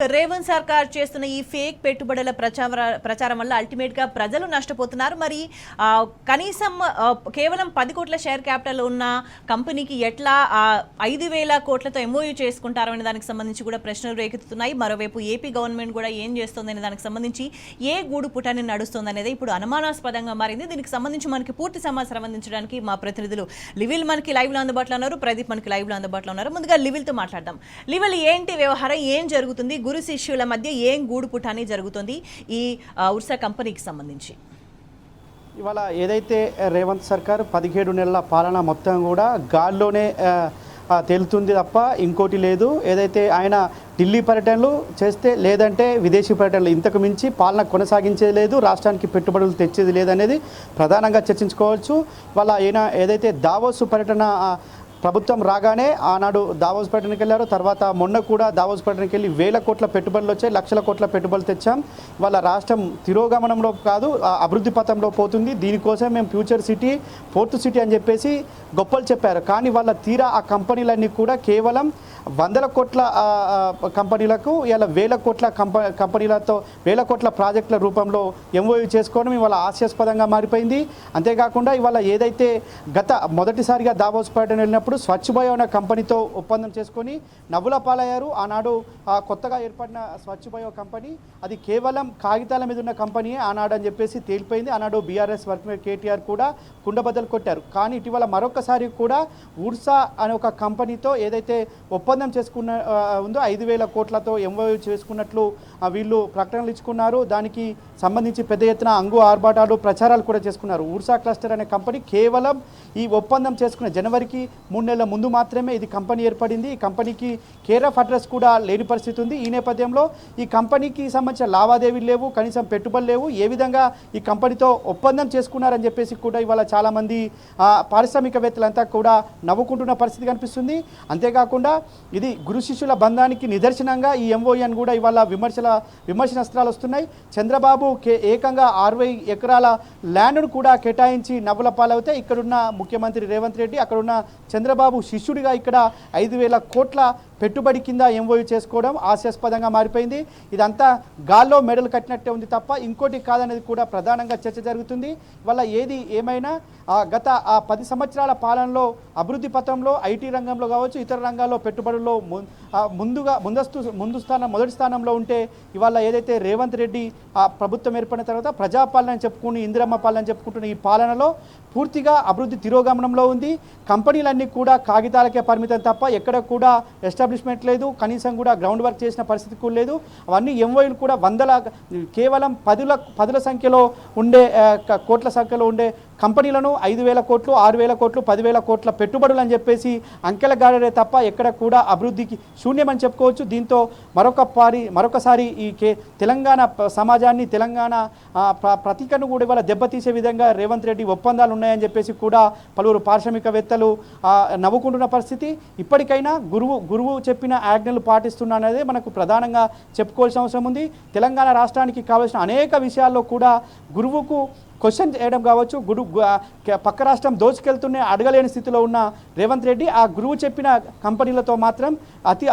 రేవంత్ సర్కార్ చేస్తున్న ఈ ఫేక్ పెట్టుబడుల ప్రచారం వల్ల అల్టిమేట్ గా ప్రజలు నష్టపోతున్నారు. మరి కనీసం కేవలం 10 కోట్ల షేర్ క్యాపిటల్ ఉన్న కంపెనీకి ఎట్లా 5,000 కోట్లతో ఎంఓయూ చేసుకుంటారు అనే దానికి సంబంధించి కూడా ప్రశ్నలు రేకెత్తుతున్నాయి. మరోవైపు ఏపీ గవర్నమెంట్ కూడా ఏం చేస్తుంది అనే దానికి సంబంధించి ఏ గూడు పుటాన్ని నడుస్తుంది అనేది ఇప్పుడు అనుమానాస్పదంగా మారింది. దీనికి సంబంధించి మనకి పూర్తి సమాచారం అందించడానికి మా ప్రతినిధులు లివిల్ మనకి లైవ్ లో అందుబాటులో ఉన్నారు, ప్రదీప్ మనకి లైవ్ లో అందుబాటులో ఉన్నారు. ముందుగా లివిల్ తో మాట్లాడదాం. లివిల్, ఏంటి వ్యవహారం, ఏం జరుగుతుంది? గురు శిష్యుల మధ్య ఏం గూడు పుటాని జరుగుతుంది ఈ ఉర్సా కంపెనీకి సంబంధించి? ఇవాళ ఏదైతే రేవంత్ సర్కార్ 17 నెలల పాలన మొత్తం కూడా గాల్లోనే తేలుతుంది తప్ప ఇంకోటి లేదు. ఏదైతే ఆయన ఢిల్లీ పర్యటనలు చేస్తే లేదంటే విదేశీ పర్యటనలు, ఇంతకు మించి పాలన కొనసాగించేది లేదు, రాష్ట్రానికి పెట్టుబడులు తెచ్చేది లేదనేది ప్రధానంగా చర్చించుకోవచ్చు. వాళ్ళ ఆయన ఏదైతే దావోస్ పర్యటన ప్రభుత్వం రాగానే ఆనాడు దావోస్ పర్యటనకి వెళ్ళారు. తర్వాత మొన్న కూడా దావోస్ పర్యటనకి వెళ్ళి 1,000 కోట్ల పెట్టుబడులు వచ్చాయి, లక్షల కోట్ల పెట్టుబడులు తెచ్చాం. వాళ్ళ రాష్ట్రం తిరోగమనంలో కాదు, అభివృద్ధి పథంలో పోతుంది. దీనికోసం మేము ఫ్యూచర్ సిటీ, ఫోర్త్ సిటీ అని చెప్పేసి గొప్పలు చెప్పారు. కానీ వాళ్ళ తీరా ఆ కంపెనీలన్నీ కూడా కేవలం 100 కోట్ల కంపెనీలకు ఇలా 1,000 కోట్ల కంపెనీలతో 1,000 కోట్ల ప్రాజెక్టుల రూపంలో ఎంఓయూ చేసుకోవడం ఇవాళ హాస్యాస్పదంగా మారిపోయింది. అంతేకాకుండా ఇవాళ ఏదైతే మొదటిసారిగా దావోస్ పర్యటన వెళ్ళినప్పుడు స్వచ్ఛ బయో అనే కంపెనీతో ఒప్పందం చేసుకొని నవ్వుల పాలయ్యారు. ఆనాడు కొత్తగా ఏర్పడిన స్వచ్ఛ బయో కంపెనీ అది కేవలం కాగితాల మీద ఉన్న కంపెనీ ఆనాడు అని చెప్పేసి తేలిపోయింది. ఆనాడు బీఆర్ఎస్ వర్కింగ్ కేటీఆర్ కూడా కుండబద్దలు కొట్టారు. కానీ ఇటీవల మరొకసారి కూడా ఉర్సా అనే ఒక కంపెనీతో ఏదైతే ఒప్పందం చేసుకున్న ఉందో 5,000 కోట్లతో ఎంఓయూ చేసుకున్నట్లు వీళ్ళు ప్రకటనలు ఇచ్చుకున్నారు. దానికి సంబంధించి పెద్ద ఎత్తున ఆర్భాటాలు ప్రచారాలు కూడా చేసుకున్నారు. ఉర్సా క్లస్టర్ అనే కంపెనీ కేవలం ఈ ఒప్పందం చేసుకున్న జనవరికి 3 నెలల ముందు మాత్రమే ఇది కంపెనీ ఏర్పడింది. ఈ కంపెనీకి కేర్ ఆఫ్ అడ్రస్ కూడా లేని పరిస్థితి ఉంది. ఈ నేపథ్యంలో ఈ కంపెనీకి సంబంధించిన లావాదేవీలు లేవు, కనీసం పెట్టుబడులు లేవు. ఏ విధంగా ఈ కంపెనీతో ఒప్పందం చేసుకున్నారని చెప్పేసి కూడా ఇవాళ చాలామంది పారిశ్రామికవేత్తలంతా కూడా నవ్వుకుంటున్న పరిస్థితి కనిపిస్తుంది. అంతేకాకుండా ఇది గురు శిష్యుల బంధానికి నిదర్శనంగా ఈ ఎంఓఎన్ కూడా ఇవాళ విమర్శనాస్త్రాలు వస్తున్నాయి. చంద్రబాబు ఏకంగా 60 ఎకరాల ల్యాండ్ను కూడా కేటాయించి నవ్వుల పాలవుతే ఇక్కడున్న ముఖ్యమంత్రి రేవంత్ రెడ్డి, అక్కడున్న చంద్రబాబు శిష్యుడిగా ఇక్కడ 5,000 కోట్ల పెట్టుబడి కింద ఎంఓయూ చేసుకోవడం హాస్యాస్పదంగా మారిపోయింది. ఇదంతా గాల్లో మెడలు కట్టినట్టే ఉంది తప్ప ఇంకోటి కాదనేది కూడా ప్రధానంగా చర్చ జరుగుతుంది. వల్ల ఏది ఏమైనా గత 10 సంవత్సరాల పాలనలో అభివృద్ధి పథంలో ఐటీ రంగంలో కావచ్చు, ఇతర రంగాల్లో పెట్టుబడుల్లో మొదటి స్థానంలో ఉంటే ఇవాళ ఏదైతే రేవంత్ రెడ్డి ప్రభుత్వం ఏర్పడిన తర్వాత ప్రజాపాలన చెప్పుకుని ఇందిరమ్మ పాలన చెప్పుకుంటున్న ఈ పాలనలో పూర్తిగా అభివృద్ధి తిరోగమనంలో ఉంది. కంపెనీలన్నీ కూడా కాగితాలకే పరిమితం తప్ప ఎక్కడ కూడా ఎస్టాబ్లిష్మెంట్ లేదు, కనీసం కూడా గ్రౌండ్ వర్క్ చేసిన పరిస్థితి కూడా లేదు. అవన్నీ ఎంఓయూలు కూడా కేవలం పదుల సంఖ్యలో ఉండే కోట్ల సంఖ్యలో ఉండే కంపెనీలను 5,000 కోట్లు, 6,000 కోట్లు, 10,000 కోట్ల పెట్టుబడులు అని చెప్పేసి అంకెల గాడే తప్ప ఎక్కడ కూడా అభివృద్ధికి శూన్యమని చెప్పుకోవచ్చు. దీంతో మరొకసారి ఈ తెలంగాణ సమాజాన్ని, తెలంగాణ ప్రతీకను కూడా ఇవాళ దెబ్బతీసే విధంగా రేవంత్ రెడ్డి ఒప్పందాలు ఉన్నాయని చెప్పేసి కూడా పలువురు పారిశ్రామికవేత్తలు నవ్వుకుంటున్న పరిస్థితి. ఇప్పటికైనా గురువు చెప్పిన ఆజ్ఞలు పాటిస్తున్నా అనేది మనకు ప్రధానంగా చెప్పుకోవాల్సిన అవసరం ఉంది. తెలంగాణ రాష్ట్రానికి కావాల్సిన అనేక విషయాల్లో కూడా గురువుకు క్వశ్చన్ చేయడం కావచ్చు, పక్క రాష్ట్రం దోచుకెళ్తూనే అడగలేని స్థితిలో ఉన్న రేవంత్ రెడ్డి ఆ గురువు చెప్పిన కంపెనీలతో మాత్రం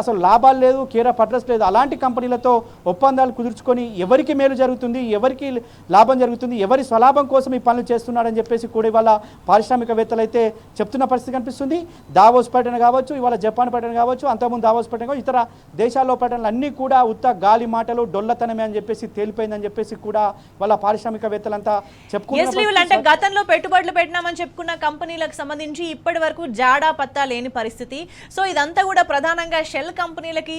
అసలు లాభాలు లేదు, కేర్ ఆఫ్ అడ్రస్ లేదు. అలాంటి కంపెనీలతో ఒప్పందాలు కుదుర్చుకొని ఎవరికి మేలు జరుగుతుంది, ఎవరికి లాభం జరుగుతుంది, ఎవరి స్వలాభం కోసం ఈ పనులు చేస్తున్నాడని చెప్పేసి కూడా ఇవాళ పారిశ్రామికవేత్తలు అయితే చెప్తున్న పరిస్థితి కనిపిస్తుంది. దావోస్ పర్యటన కావచ్చు, ఇవాళ జపాన్ పర్యటన కావచ్చు, అంతకుముందు దావోస్ పర్యటన కావచ్చు, ఇతర దేశాల్లో పర్యటనలు అన్నీ కూడా ఉత్త గాలి మాటలు, డొల్లతనమే అని చెప్పేసి తేలిపోయిందని చెప్పేసి కూడా వాళ్ళ పారిశ్రామికవేత్తలంతా అంటే గతంలో పెట్టుబడులు పెట్టినామని చెప్పుకున్న కంపెనీలకు సంబంధించి ఇప్పటి వరకు జాడా పత్తా లేని పరిస్థితి. సో ఇదంతా కూడా ప్రధానంగా షెల్ కంపెనీలకి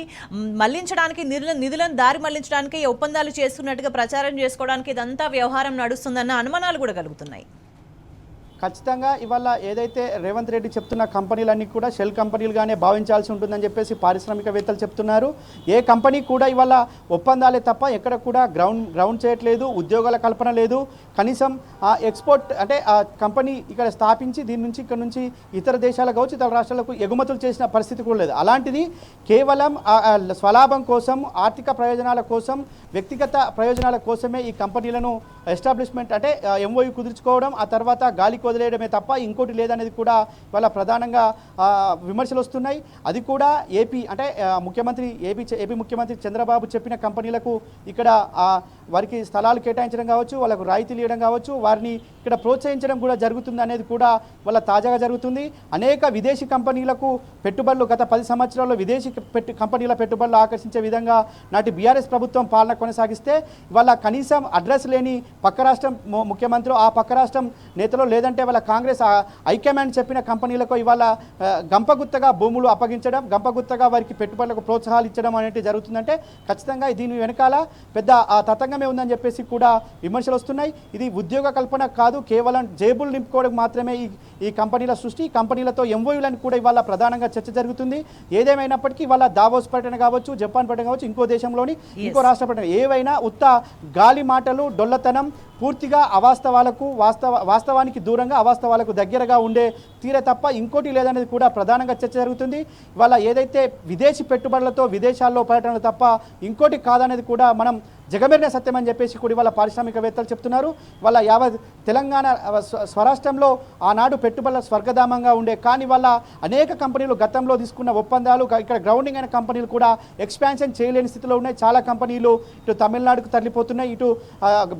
మళ్లించడానికి, నిధులను దారి మళ్లించడానికి ఒప్పందాలు చేస్తున్నట్టుగా ప్రచారం చేసుకోవడానికి ఇదంతా వ్యవహారం నడుస్తుందన్న అనుమానాలు కూడా కలుగుతున్నాయి. ఖచ్చితంగా ఇవాళ ఏదైతే రేవంత్ రెడ్డి చెప్తున్న కంపెనీలన్నీ కూడా షెల్ కంపెనీలుగానే భావించాల్సి ఉంటుందని చెప్పేసి పారిశ్రామికవేత్తలు చెప్తున్నారు. ఏ కంపెనీ కూడా ఇవాళ ఒప్పందాలే తప్ప ఎక్కడ కూడా గ్రౌండ్ చేయట్లేదు, ఉద్యోగాల కల్పన లేదు. కనీసం ఎక్స్పోర్ట్ అంటే ఆ కంపెనీ ఇక్కడ స్థాపించి ఇక్కడ నుంచి ఇతర దేశాలకు కావచ్చు, ఇతర రాష్ట్రాలకు ఎగుమతులు చేసిన పరిస్థితి కూడా లేదు. అలాంటిది కేవలం స్వలాభం కోసం, ఆర్థిక ప్రయోజనాల కోసం, వ్యక్తిగత ప్రయోజనాల కోసమే ఈ కంపెనీలను ఎస్టాబ్లిష్మెంట్ అంటే ఎంఓయూ కుదుర్చుకోవడం, ఆ తర్వాత గాలి వదిలేయడమే తప్ప ఇంకోటి లేదనేది కూడా వాళ్ళ ప్రధానంగా విమర్శలు వస్తున్నాయి. అది కూడా ఏపీ అంటే ముఖ్యమంత్రి ఏపీ ముఖ్యమంత్రి చంద్రబాబు చెప్పిన కంపెనీలకు ఇక్కడ వారికి స్థలాలు కేటాయించడం కావచ్చు, వాళ్ళకు రాయితీలు ఇవ్వడం కావచ్చు, వారిని ఇక్కడ ప్రోత్సహించడం కూడా జరుగుతుంది అనేది కూడా వాళ్ళ తాజాగా జరుగుతుంది. అనేక విదేశీ కంపెనీలకు పెట్టుబడులు గత 10 సంవత్సరాల్లో విదేశీ కంపెనీల పెట్టుబడులు ఆకర్షించే విధంగా నాటి బీఆర్ఎస్ ప్రభుత్వం పాలన కొనసాగిస్తే వాళ్ళ కనీసం అడ్రస్ లేని పక్క రాష్ట్రం ముఖ్యమంత్రి ఆ పక్క రాష్ట్రం నేతలు లేదంటే వాళ్ళ కాంగ్రెస్ హైకమాండ్ చెప్పిన కంపెనీలకు ఇవాళ గంపగుత్తగా భూములు అప్పగించడం, గంపగుత్తగా వారికి పెట్టుబడులకు ప్రోత్సాహాలు ఇచ్చడం అనేది జరుగుతుందంటే ఖచ్చితంగా దీని వెనకాల పెద్ద తతంగమే ఉందని చెప్పేసి కూడా విమర్శలు వస్తున్నాయి. ఇది ఉద్యోగ కల్పన కాదు, కేవలం జేబులు నింపుకోవడం మాత్రమే ఈ కంపెనీల సృష్టి. కంపెనీలతో ఎంఓయూలను కూడా ఇవాళ ప్రధానంగా చర్చ జరుగుతుంది. ఏదేమైనప్పటికీ ఇవాళ దావోస్ పర్యటన కావచ్చు, జపాన్ పర్యటన కావచ్చు, ఇంకో దేశంలోని ఇంకో రాష్ట్ర పర్యటన ఏవైనా ఉత్త గాలి మాటలు, డొల్లతనం, పూర్తిగా వాస్తవానికి దూరంగా అవాస్తవాలకు దగ్గరగా ఉండే తీరే తప్ప ఇంకోటి లేదనేది కూడా ప్రధానంగా చర్చ జరుగుతుంది. ఇవాళ ఏదైతే విదేశీ పెట్టుబడులతో విదేశాల్లో పర్యటనలు తప్ప ఇంకోటి కాదనేది కూడా మనం జగమెరిన సత్యం అని చెప్పేసి కూడా ఇవాళ పారిశ్రామికవేత్తలు చెప్తున్నారు. వాళ్ళ యావత్ తెలంగాణ స్వరాష్ట్రంలో ఆనాడు పెట్టుబడుల స్వర్గధామంగా ఉండే, కానీ వాళ్ళ అనేక కంపెనీలు గతంలో తీసుకున్న ఒప్పందాలు ఇక్కడ గ్రౌండింగ్ అయిన కంపెనీలు కూడా ఎక్స్పాన్షన్ చేయలేని స్థితిలో ఉన్నాయి. చాలా కంపెనీలు ఇటు తమిళనాడుకు తరలిపోతున్నాయి, ఇటు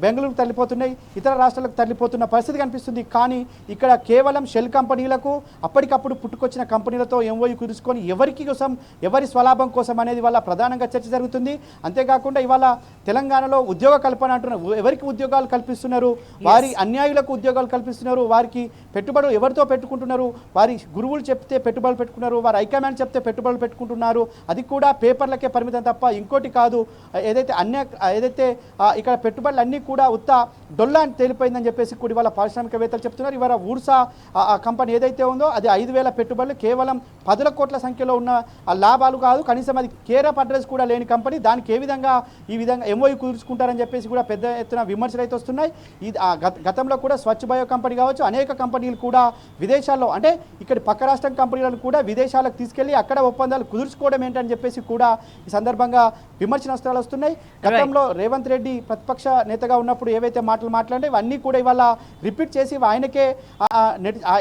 బెంగళూరుకు తరలిపోతున్నాయి, ఇతర రాష్ట్రాలకు తరలిపోతున్న పరిస్థితి కనిపిస్తుంది. కానీ ఇక్కడ కేవలం షెల్ కంపెనీలకు అప్పటికప్పుడు పుట్టుకొచ్చిన కంపెనీలతో ఎంఓయూ కుదుర్చుకొని ఎవరి స్వలాభం కోసం అనేది వాళ్ళ ప్రధానంగా చర్చ జరుగుతుంది. అంతేకాకుండా ఇవాళ తెలంగాణలో ఉద్యోగ కల్పన అంటున్నారు. ఎవరికి ఉద్యోగాలు కల్పిస్తున్నారు? వారి అన్యాయులకు ఉద్యోగాలు కల్పిస్తున్నారు. వారికి పెట్టుబడులు ఎవరితో పెట్టుకుంటున్నారు? వారి గురువులు చెప్తే పెట్టుబడులు పెట్టుకున్నారు, వారి హైకమాండ్ చెప్తే పెట్టుబడులు పెట్టుకుంటున్నారు. అది కూడా పేపర్లకే పరిమితం తప్ప ఇంకోటి కాదు. ఏదైతే ఇక్కడ పెట్టుబడులు అన్నీ కూడా ఉత్త డొల్లా అని తేలిపోయిందని చెప్పేసి కూడా ఇవాళ పారిశ్రామికవేత్తలు చెప్తున్నారు. ఇవాళ ఊర్సా కంపెనీ ఏదైతే ఉందో అది 5,000 పెట్టుబడులు, కేవలం 10 కోట్ల సంఖ్యలో ఉన్న లాభాలు కాదు, కనీసం అది కేర్ ఆఫ్ అడ్రస్ కూడా లేని కంపెనీ. దానికి ఈ విధంగా ఎంఓయూ కుదుర్చుకుంటారని చెప్పేసి కూడా పెద్ద ఎత్తున విమర్శలు అయితే వస్తున్నాయి. ఇది గతంలో కూడా స్వచ్ఛ బయో కంపెనీ కావచ్చు, అనేక కంపెనీలు కూడా విదేశాల్లో అంటే ఇక్కడ పక్క రాష్ట్రం కంపెనీలను కూడా విదేశాలకు తీసుకెళ్లి అక్కడ ఒప్పందాలు కుదుర్చుకోవడం ఏంటని చెప్పేసి కూడా ఈ సందర్భంగా విమర్శనాస్త్రాలు వస్తున్నాయి. గతంలో రేవంత్ రెడ్డి ప్రతిపక్ష నేతగా ఉన్నప్పుడు ఏవైతే మాటలు మాట్లాడే ఇవన్నీ కూడా ఇవాళ రిపీట్ చేసి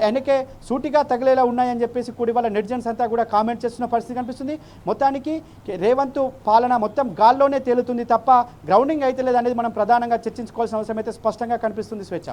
ఆయనకే సూటిగా తగిలేలా ఉన్నాయని చెప్పేసి కూడా ఇవాళ నెటిజన్స్ అంతా కూడా కామెంట్ చేస్తున్న పరిస్థితి కనిపిస్తుంది. మొత్తానికి రేవంత్ పాలన మొత్తం గాల్లోనే తేలుతుంది తప్ప గ్రౌండింగ్ అయితే లేదనేది మనం ప్రధానంగా చర్చించుకోవాల్సిన అవసరం అయితే స్పష్టంగా కనిపిస్తుంది. స్వేచ్ఛ.